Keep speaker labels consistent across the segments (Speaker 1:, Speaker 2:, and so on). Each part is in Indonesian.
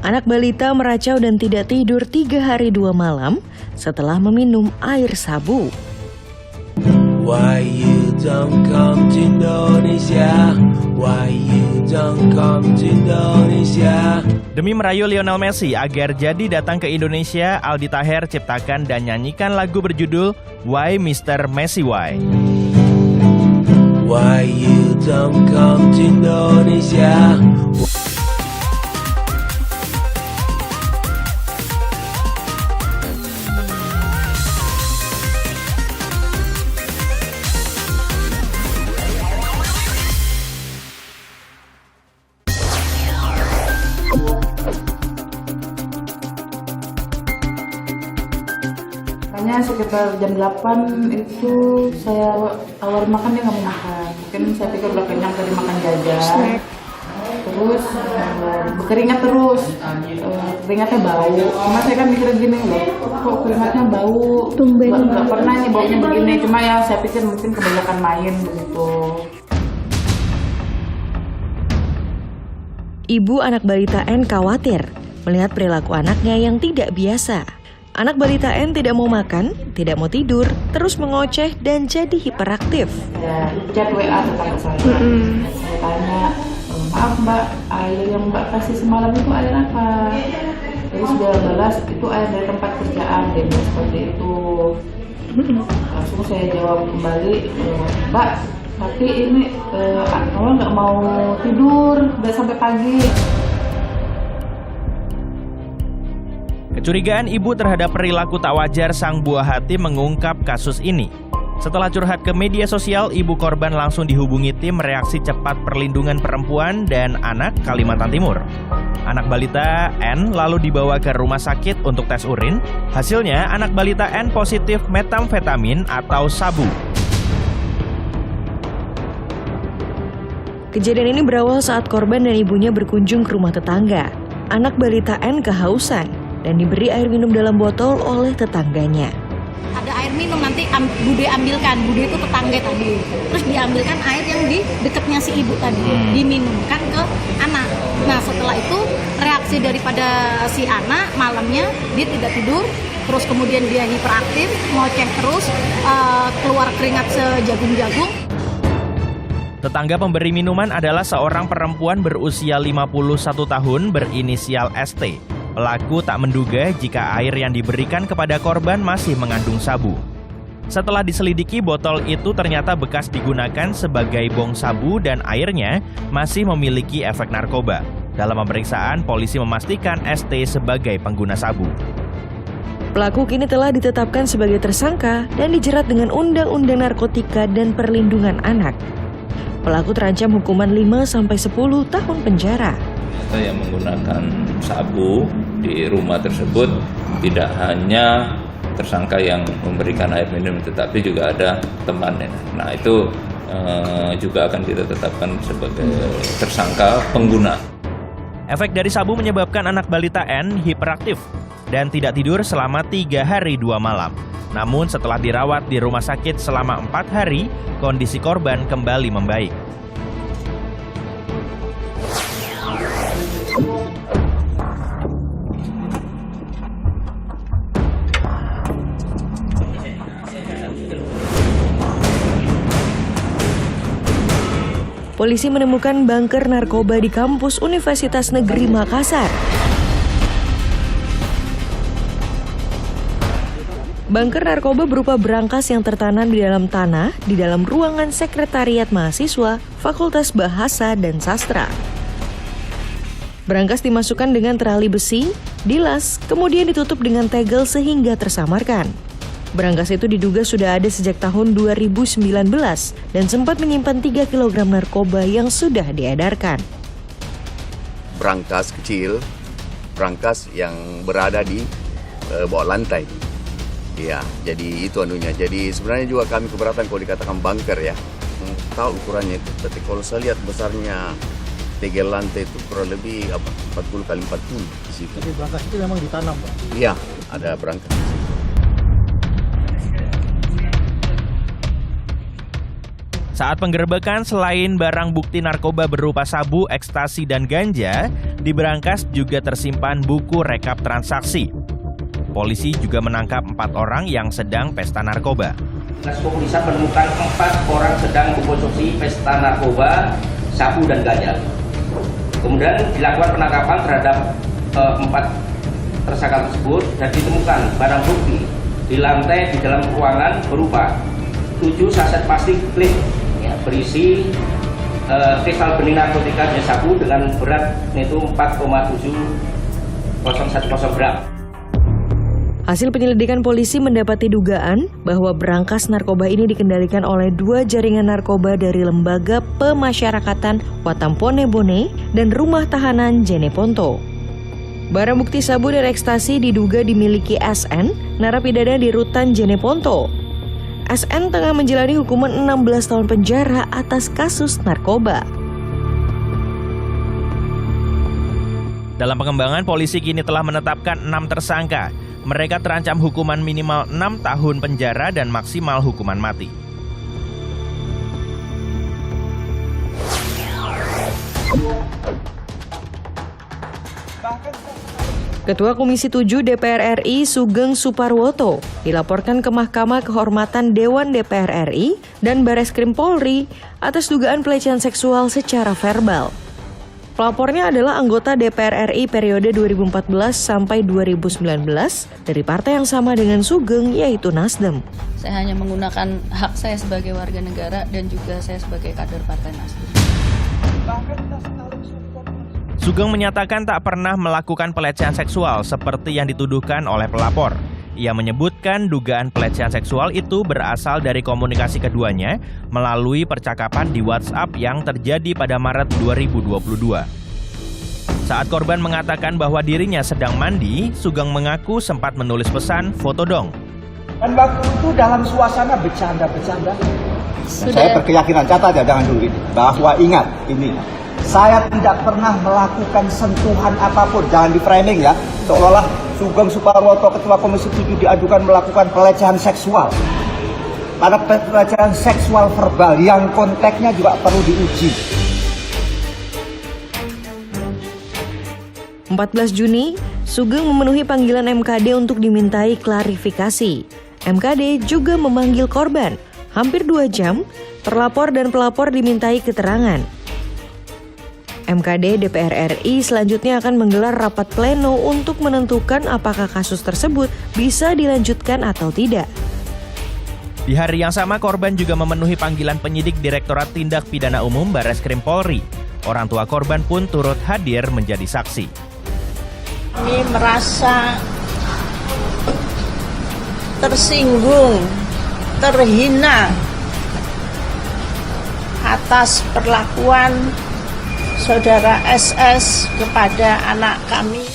Speaker 1: Anak balita meracau dan tidak tidur 3 hari 2 malam setelah meminum air sabu.
Speaker 2: Why you don't come to Indonesia? Why you don't come to Indonesia?
Speaker 3: Demi merayu Lionel Messi agar jadi datang ke Indonesia, Aldi Taher ciptakan dan nyanyikan lagu berjudul Why Mr. Messi Why.
Speaker 2: Why you don't come to Indonesia?
Speaker 4: Sekitar jam 8 itu saya tawar makan, dia nggak mau makan. Mungkin saya pikir udah kenyang tadi makan jajan. Terus berkeringat terus, keringatnya bau. Cuma saya kan mikir gini loh, kok keringatnya bau? Nggak pernah nih baunya begini. Cuma ya saya pikir mungkin kebanyakan main begitu.
Speaker 1: Ibu anak balita N khawatir melihat perilaku anaknya yang tidak biasa. Anak balita N tidak mau makan, tidak mau tidur, terus mengoceh dan jadi hiperaktif.
Speaker 4: Ya, chat WA tetangga saya. Saya tanya, maaf Mbak, air yang Mbak kasih semalam itu air apa? Jadi sudah balas, itu air dari tempat kerjaan, dia bilang seperti itu. Langsung saya jawab kembali, Mbak, tapi ini awal nggak mau tidur, udah sampai pagi.
Speaker 3: Kecurigaan ibu terhadap perilaku tak wajar sang buah hati mengungkap kasus ini. Setelah curhat ke media sosial, ibu korban langsung dihubungi tim reaksi cepat perlindungan perempuan dan anak Kalimantan Timur. Anak balita N lalu dibawa ke rumah sakit untuk tes urin. Hasilnya, anak balita N positif metamfetamin atau sabu.
Speaker 1: Kejadian ini berawal saat korban dan ibunya berkunjung ke rumah tetangga. Anak balita N kehausan dan diberi air minum dalam botol oleh tetangganya.
Speaker 5: Ada air minum nanti Bude ambilkan, Bude itu tetangga tadi. Terus diambilkan air yang di dekatnya si ibu tadi, diminumkan ke anak. Nah setelah itu reaksi daripada si anak malamnya dia tidak tidur, terus kemudian dia hiperaktif, ngoceh terus, keluar keringat sejagung-jagung.
Speaker 3: Tetangga pemberi minuman adalah seorang perempuan berusia 51 tahun berinisial ST. Pelaku tak menduga jika air yang diberikan kepada korban masih mengandung sabu. Setelah diselidiki, botol itu ternyata bekas digunakan sebagai bong sabu dan airnya masih memiliki efek narkoba. Dalam pemeriksaan, polisi memastikan ST sebagai pengguna sabu.
Speaker 1: Pelaku kini telah ditetapkan sebagai tersangka dan dijerat dengan Undang-Undang Narkotika dan Perlindungan Anak. Pelaku terancam hukuman 5-10 tahun penjara.
Speaker 6: Yang menggunakan sabu di rumah tersebut tidak hanya tersangka yang memberikan air minum, tetapi juga ada temannya. Nah itu juga akan kita tetapkan sebagai tersangka pengguna.
Speaker 3: Efek dari sabu menyebabkan anak balita N hiperaktif dan tidak tidur selama 3 hari 2 malam. Namun setelah dirawat di rumah sakit selama 4 hari, kondisi korban kembali membaik.
Speaker 1: Polisi menemukan bunker narkoba di kampus Universitas Negeri Makassar. Bunker narkoba berupa brankas yang tertanam di dalam tanah di dalam ruangan sekretariat mahasiswa Fakultas Bahasa dan Sastra. Brankas dimasukkan dengan terali besi, dilas, kemudian ditutup dengan tegel sehingga tersamarkan. Brankas itu diduga sudah ada sejak tahun 2019 dan sempat menyimpan 3 kg narkoba yang sudah diedarkan.
Speaker 7: Brankas kecil, brankas yang berada di bawah lantai. Ya, jadi itu anunya. Jadi sebenarnya juga kami keberatan kalau dikatakan bunker ya. Tahu ukurannya itu, tapi kalau saya lihat besarnya tegel lantai itu kurang lebih 40 kali 40 di situ.
Speaker 8: Jadi brankas itu memang ditanam, Pak?
Speaker 7: Iya, ada brankas.
Speaker 3: Saat penggerebekan, selain barang bukti narkoba berupa sabu, ekstasi, dan ganja, di berangkas juga tersimpan buku rekap transaksi. Polisi juga menangkap 4 orang yang sedang pesta narkoba.
Speaker 8: Kepolisian menemukan 4 orang sedang mengkonsumsi pesta narkoba, sabu, dan ganja. Kemudian dilakukan penangkapan terhadap 4 tersangka tersebut dan ditemukan barang bukti di lantai di dalam ruangan berupa 7 saset plastik klip berisi kristal benih narkotika jenis sabu dengan berat yaitu 4,7010 gram.
Speaker 1: Hasil penyelidikan polisi mendapati dugaan bahwa berangkas narkoba ini dikendalikan oleh 2 jaringan narkoba dari Lembaga Pemasyarakatan Watampone Bone dan Rumah Tahanan Jeneponto. Barang bukti sabu dan ekstasi diduga dimiliki SN, narapidana di Rutan Jeneponto. SN tengah menjalani hukuman 16 tahun penjara atas kasus narkoba.
Speaker 3: Dalam pengembangan, polisi kini telah menetapkan 6 tersangka. Mereka terancam hukuman minimal 6 tahun penjara dan maksimal hukuman mati.
Speaker 1: Ketua Komisi 7 DPR RI Sugeng Suparwoto dilaporkan ke Mahkamah Kehormatan Dewan DPR RI dan Bareskrim Polri atas dugaan pelecehan seksual secara verbal. Pelapornya adalah anggota DPR RI periode 2014 sampai 2019 dari partai yang sama dengan Sugeng, yaitu Nasdem.
Speaker 9: Saya hanya menggunakan hak saya sebagai warga negara dan juga saya sebagai kader Partai Nasdem.
Speaker 3: Sugeng menyatakan tak pernah melakukan pelecehan seksual seperti yang dituduhkan oleh pelapor. Ia menyebutkan dugaan pelecehan seksual itu berasal dari komunikasi keduanya melalui percakapan di WhatsApp yang terjadi pada Maret 2022. Saat korban mengatakan bahwa dirinya sedang mandi, Sugeng mengaku sempat menulis pesan foto dong.
Speaker 10: Dan waktu itu dalam suasana bercanda-bercanda. Saya berkeyakinan, catat aja jangan dulu ini, bahwa ingat ini, saya tidak pernah melakukan sentuhan apapun, jangan di framing ya, seolah-olah Sugeng Suparwoto Ketua Komisi 7 diadukan melakukan pelecehan seksual. Pada pelecehan seksual verbal yang konteksnya juga perlu diuji.
Speaker 1: 14 Juni, Sugeng memenuhi panggilan MKD untuk dimintai klarifikasi. MKD juga memanggil korban. Hampir 2 jam, terlapor dan pelapor dimintai keterangan. MKD DPR RI selanjutnya akan menggelar rapat pleno untuk menentukan apakah kasus tersebut bisa dilanjutkan atau tidak.
Speaker 3: Di hari yang sama, korban juga memenuhi panggilan penyidik Direktorat Tindak Pidana Umum Bareskrim Polri. Orang tua korban pun turut hadir menjadi saksi.
Speaker 11: Kami merasa tersinggung, terhina atas perlakuan Saudara SS kepada anak kami.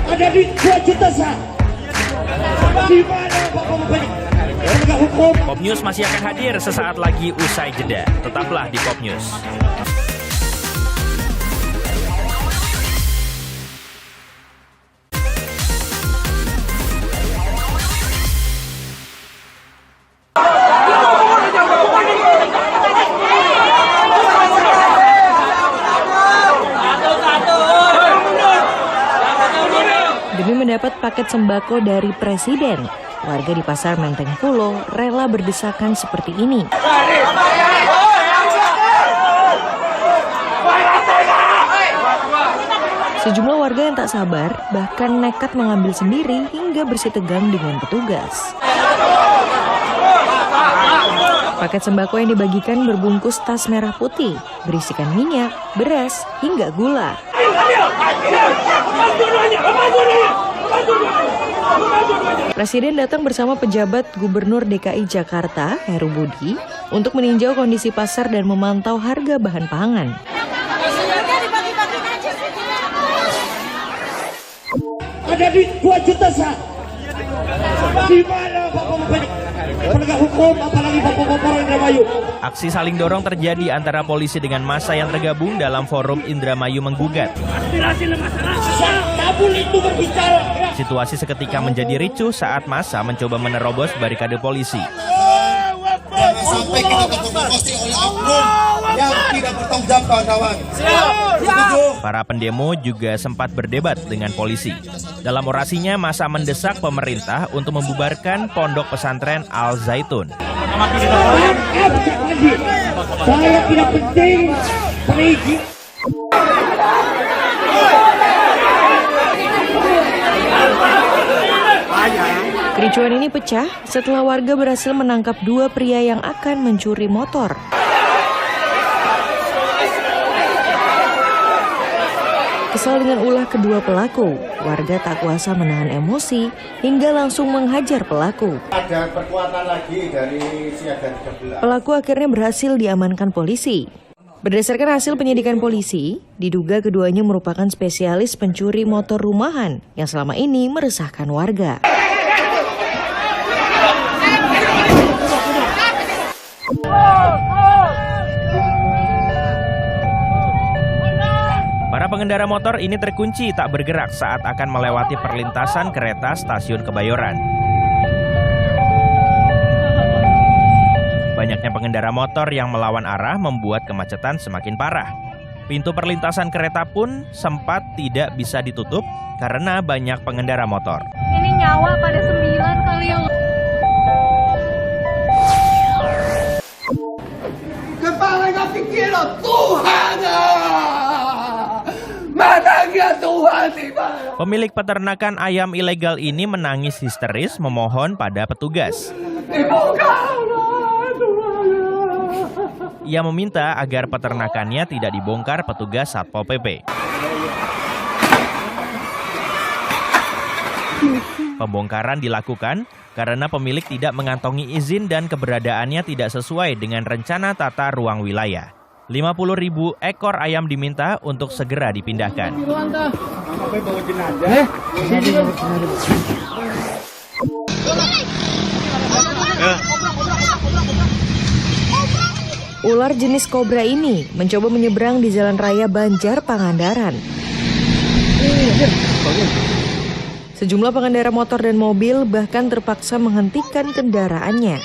Speaker 10: Ada di 2 juta sah. Di mana Bapak penegak hukum?
Speaker 3: Pop News masih akan hadir sesaat lagi usai jeda. Tetaplah di Pop News.
Speaker 1: Demi mendapat paket sembako dari Presiden, warga di Pasar Menteng Pulo rela berdesakan seperti ini. Sejumlah warga yang tak sabar bahkan nekat mengambil sendiri hingga bersitegang dengan petugas. Paket sembako yang dibagikan berbungkus tas merah putih, berisikan minyak, beras, hingga gula. Presiden datang bersama pejabat Gubernur DKI Jakarta, Heru Budi, untuk meninjau kondisi pasar dan memantau harga bahan pangan.
Speaker 12: Ada duit 2 juta sah. Di mana penegak hukum, apalagi Bapak-bapak Indramayu?
Speaker 3: Aksi saling dorong terjadi antara polisi dengan massa yang tergabung dalam forum Indramayu menggugat. Situasi seketika menjadi ricuh saat massa mencoba menerobos barikade polisi.
Speaker 12: Sampai kita terprovokasi oleh oknum yang tidak bertanggung jawab, kawan-kawan.
Speaker 3: Para pendemo juga sempat berdebat dengan polisi. Dalam orasinya, massa mendesak pemerintah untuk membubarkan pondok pesantren Al Zaitun.
Speaker 12: Saya tidak penting perizinan.
Speaker 1: Kericuan ini pecah setelah warga berhasil menangkap 2 pria yang akan mencuri motor. Kesal dengan ulah kedua pelaku, warga tak kuasa menahan emosi hingga langsung menghajar pelaku.
Speaker 10: Ada perkuatan lagi dari siaga 13.
Speaker 1: Pelaku akhirnya berhasil diamankan polisi. Berdasarkan hasil penyidikan polisi, diduga keduanya merupakan spesialis pencuri motor rumahan yang selama ini meresahkan warga.
Speaker 3: Para pengendara motor ini terkunci tak bergerak saat akan melewati perlintasan kereta stasiun Kebayoran. Banyaknya pengendara motor yang melawan arah membuat kemacetan semakin parah. Pintu perlintasan kereta pun sempat tidak bisa ditutup karena banyak pengendara motor.
Speaker 5: Ini nyawa pada 9 kali ya.
Speaker 12: Kepala nggak pikir lo Tuhan Mananya Tuhan di mana?
Speaker 3: Pemilik peternakan ayam ilegal ini menangis histeris memohon pada petugas. Ia meminta agar peternakannya tidak dibongkar petugas Satpol PP. Pembongkaran dilakukan karena pemilik tidak mengantongi izin dan keberadaannya tidak sesuai dengan rencana tata ruang wilayah. 50.000 ekor ayam diminta untuk segera dipindahkan.
Speaker 1: Ular jenis kobra ini mencoba menyeberang di Jalan Raya Banjar, Pangandaran. Sejumlah pengendara motor dan mobil bahkan terpaksa menghentikan kendaraannya.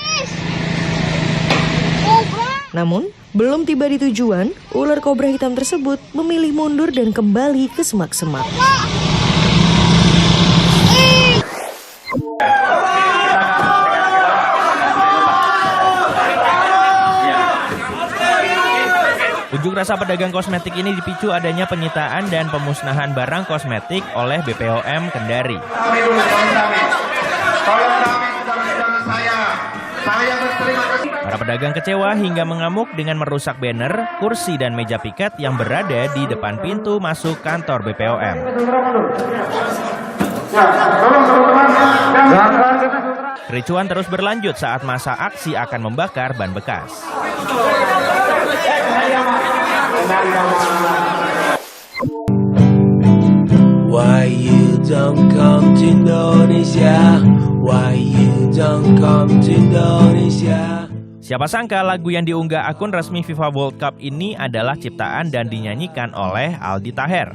Speaker 1: Namun, belum tiba di tujuan, ular kobra hitam tersebut memilih mundur dan kembali ke semak-semak.
Speaker 3: Unjuk rasa pedagang kosmetik ini dipicu adanya penyitaan dan pemusnahan barang kosmetik oleh BPOM Kendari. Para pedagang kecewa hingga mengamuk dengan merusak banner, kursi dan meja piket yang berada di depan pintu masuk kantor BPOM. Kericuan terus berlanjut saat masa aksi akan membakar ban bekas.
Speaker 2: Why you don't come to Indonesia? Why you don't come to Indonesia?
Speaker 3: Siapa sangka lagu yang diunggah akun resmi FIFA World Cup ini adalah ciptaan dan dinyanyikan oleh Aldi Taher.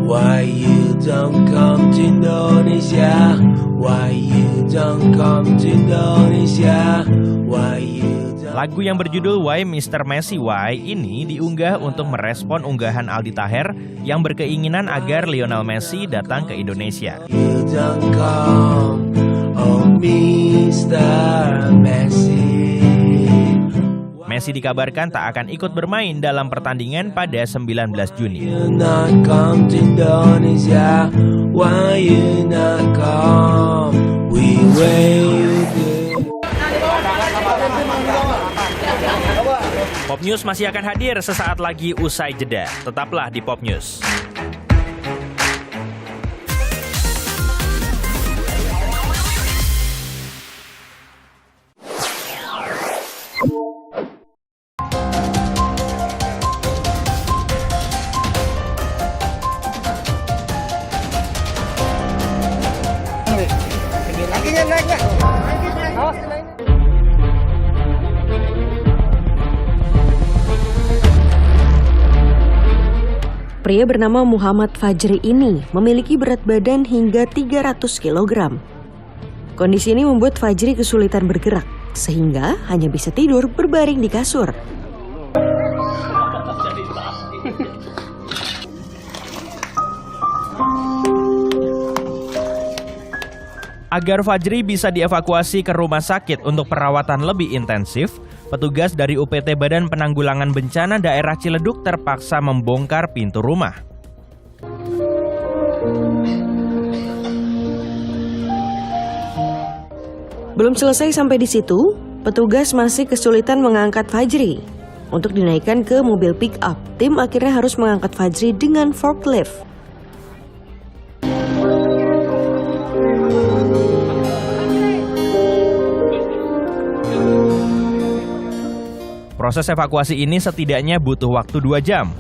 Speaker 2: Why you don't come to Indonesia? Why you don't come to Indonesia? Why you don't...
Speaker 3: Lagu yang berjudul Why Mr. Messi Why ini diunggah untuk merespon unggahan Aldi Taher yang berkeinginan agar Lionel Messi datang ke Indonesia.
Speaker 2: You don't come, oh Mr. Messi.
Speaker 3: Messi dikabarkan tak akan ikut bermain dalam pertandingan pada 19 Juni.
Speaker 2: You not come to Indonesia? Why you not come? We waited.
Speaker 3: Pop News masih akan hadir sesaat lagi usai jeda. Tetaplah di Pop News.
Speaker 1: Pria bernama Muhammad Fajri ini memiliki berat badan hingga 300 kg. Kondisi ini membuat Fajri kesulitan bergerak, sehingga hanya bisa tidur berbaring di kasur.
Speaker 3: Agar Fajri bisa dievakuasi ke rumah sakit untuk perawatan lebih intensif, petugas dari UPT Badan Penanggulangan Bencana Daerah Ciledug terpaksa membongkar pintu rumah.
Speaker 1: Belum selesai sampai di situ, petugas masih kesulitan mengangkat Fajri. Untuk dinaikkan ke mobil pick-up, tim akhirnya harus mengangkat Fajri dengan forklift.
Speaker 3: Proses evakuasi ini setidaknya butuh waktu 2 jam.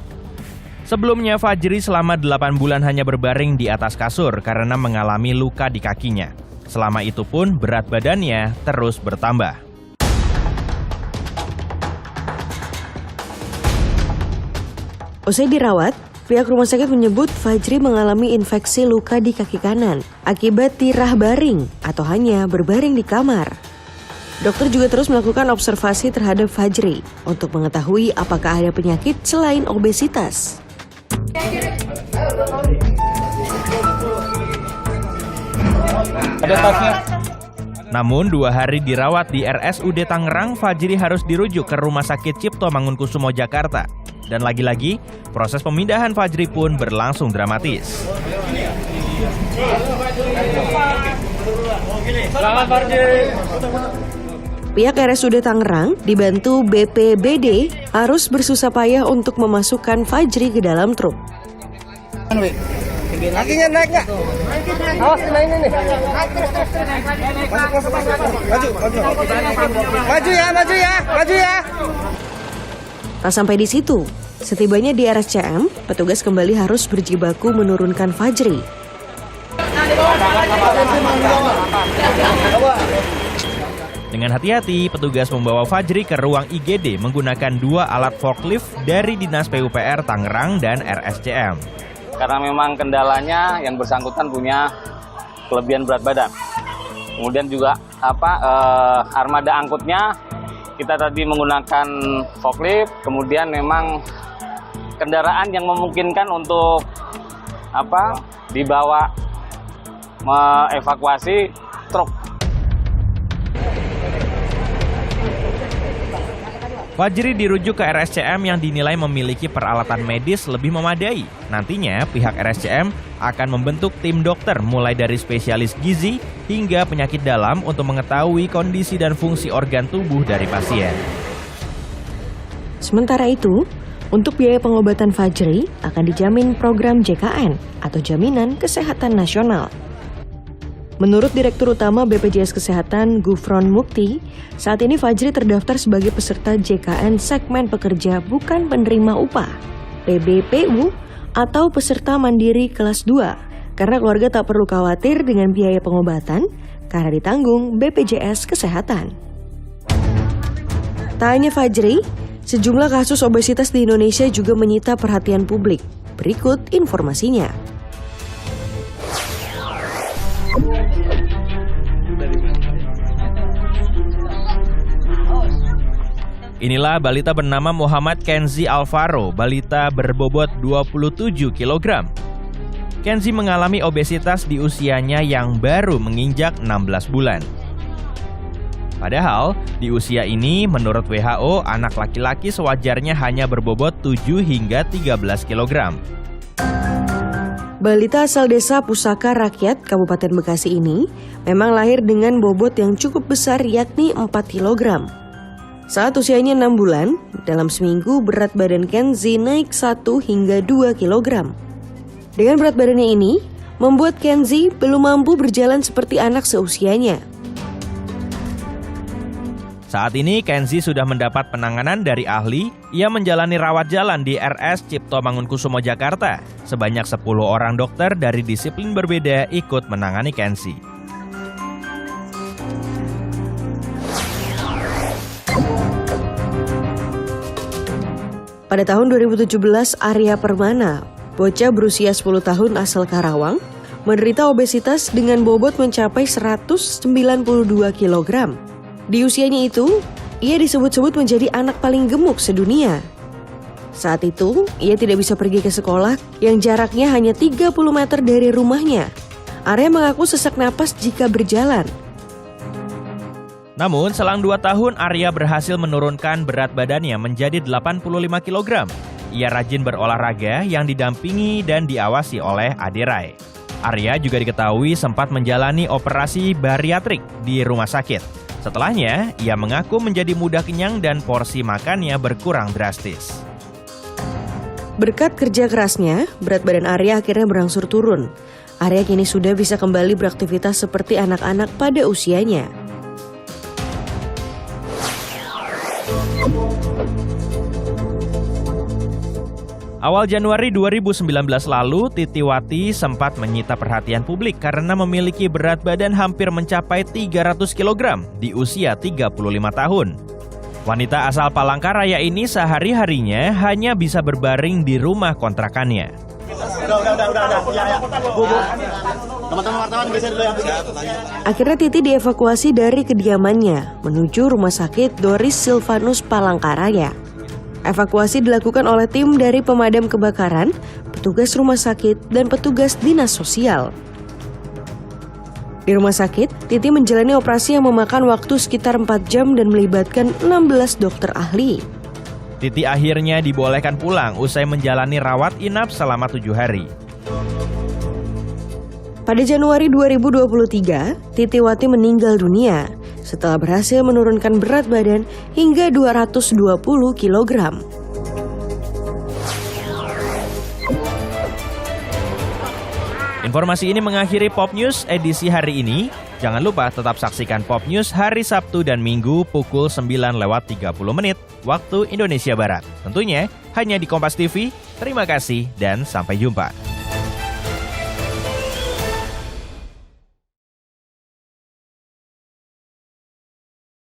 Speaker 3: Sebelumnya Fajri selama 8 bulan hanya berbaring di atas kasur karena mengalami luka di kakinya. Selama itu pun berat badannya terus bertambah.
Speaker 1: Usai dirawat, pihak rumah sakit menyebut Fajri mengalami infeksi luka di kaki kanan akibat tirah baring atau hanya berbaring di kamar. Dokter juga terus melakukan observasi terhadap Fajri untuk mengetahui apakah ada penyakit selain obesitas.
Speaker 3: Namun 2 hari dirawat di RSUD Tangerang, Fajri harus dirujuk ke Rumah Sakit Cipto Mangunkusumo Jakarta. Dan lagi-lagi, proses pemindahan Fajri pun berlangsung dramatis.
Speaker 12: Selamat Fajri.
Speaker 1: Pihak RSUD Tangerang dibantu BPBD harus bersusah payah untuk memasukkan Fajri ke dalam truk.
Speaker 12: Kakinya naik nggak? Awas kena ini nih. Masuk. Maju ya.
Speaker 1: Tak sampai di situ, setibanya di RSCM, petugas kembali harus berjibaku menurunkan Fajri.
Speaker 3: Dengan hati-hati, petugas membawa Fajri ke ruang IGD menggunakan 2 alat forklift dari Dinas PUPR Tangerang dan RSCM.
Speaker 13: Karena memang kendalanya yang bersangkutan punya kelebihan berat badan. Kemudian juga armada angkutnya kita tadi menggunakan forklift, kemudian memang kendaraan yang memungkinkan untuk dibawa mengevakuasi truk.
Speaker 3: Fajri dirujuk ke RSCM yang dinilai memiliki peralatan medis lebih memadai. Nantinya pihak RSCM akan membentuk tim dokter mulai dari spesialis gizi hingga penyakit dalam untuk mengetahui kondisi dan fungsi organ tubuh dari pasien.
Speaker 1: Sementara itu, untuk biaya pengobatan Fajri akan dijamin program JKN atau Jaminan Kesehatan Nasional. Menurut Direktur Utama BPJS Kesehatan Gufron Mukti, saat ini Fajri terdaftar sebagai peserta JKN segmen pekerja bukan penerima upah, PBPU, atau peserta mandiri kelas 2, karena keluarga tak perlu khawatir dengan biaya pengobatan karena ditanggung BPJS Kesehatan. Tak hanya Fajri, sejumlah kasus obesitas di Indonesia juga menyita perhatian publik. Berikut informasinya.
Speaker 3: Inilah balita bernama Muhammad Kenzi Alvaro, balita berbobot 27 kg. Kenzi mengalami obesitas di usianya yang baru menginjak 16 bulan. Padahal, di usia ini menurut WHO, anak laki-laki sewajarnya hanya berbobot 7 hingga 13 kg.
Speaker 1: Balita asal desa Pusaka Rakyat, Kabupaten Bekasi ini memang lahir dengan bobot yang cukup besar yakni 4 kg. Saat usianya 6 bulan, dalam seminggu berat badan Kenzi naik 1 hingga 2 kg. Dengan berat badannya ini, membuat Kenzi belum mampu berjalan seperti anak seusianya.
Speaker 3: Saat ini Kenzi sudah mendapat penanganan dari ahli. Ia menjalani rawat jalan di RS Cipto Mangunkusumo Jakarta. Sebanyak 10 orang dokter dari disiplin berbeda ikut menangani Kenzi.
Speaker 1: Pada tahun 2017, Arya Permana, bocah berusia 10 tahun asal Karawang, menderita obesitas dengan bobot mencapai 192 kg. Di usianya itu, ia disebut-sebut menjadi anak paling gemuk sedunia. Saat itu, ia tidak bisa pergi ke sekolah yang jaraknya hanya 30 meter dari rumahnya. Arya mengaku sesak napas jika berjalan.
Speaker 3: Namun, selang 2 tahun Arya berhasil menurunkan berat badannya menjadi 85 kg. Ia rajin berolahraga yang didampingi dan diawasi oleh Ade Rai. Arya juga diketahui sempat menjalani operasi bariatrik di rumah sakit. Setelahnya, ia mengaku menjadi mudah kenyang dan porsi makannya berkurang drastis.
Speaker 1: Berkat kerja kerasnya, berat badan Arya akhirnya berangsur turun. Arya kini sudah bisa kembali beraktivitas seperti anak-anak pada usianya.
Speaker 3: Awal Januari 2019 lalu, Titiwati sempat menyita perhatian publik karena memiliki berat badan hampir mencapai 300 kg di usia 35 tahun. Wanita asal Palangkaraya ini sehari-harinya hanya bisa berbaring di rumah kontrakannya.
Speaker 1: Akhirnya Titi dievakuasi dari kediamannya menuju Rumah Sakit Doris Silvanus Palangkaraya. Evakuasi dilakukan oleh tim dari pemadam kebakaran, petugas rumah sakit, dan petugas dinas sosial. Di rumah sakit, Titi menjalani operasi yang memakan waktu sekitar 4 jam dan melibatkan 16 dokter ahli.
Speaker 3: Titi akhirnya dibolehkan pulang usai menjalani rawat inap selama 7 hari.
Speaker 1: Pada Januari 2023, Titiwati meninggal dunia setelah berhasil menurunkan berat badan hingga 220 kg.
Speaker 3: Informasi ini mengakhiri Pop News edisi hari ini. Jangan lupa tetap saksikan Pop News hari Sabtu dan Minggu pukul 9:30 waktu Indonesia Barat. Tentunya hanya di Kompas TV. Terima kasih dan sampai jumpa.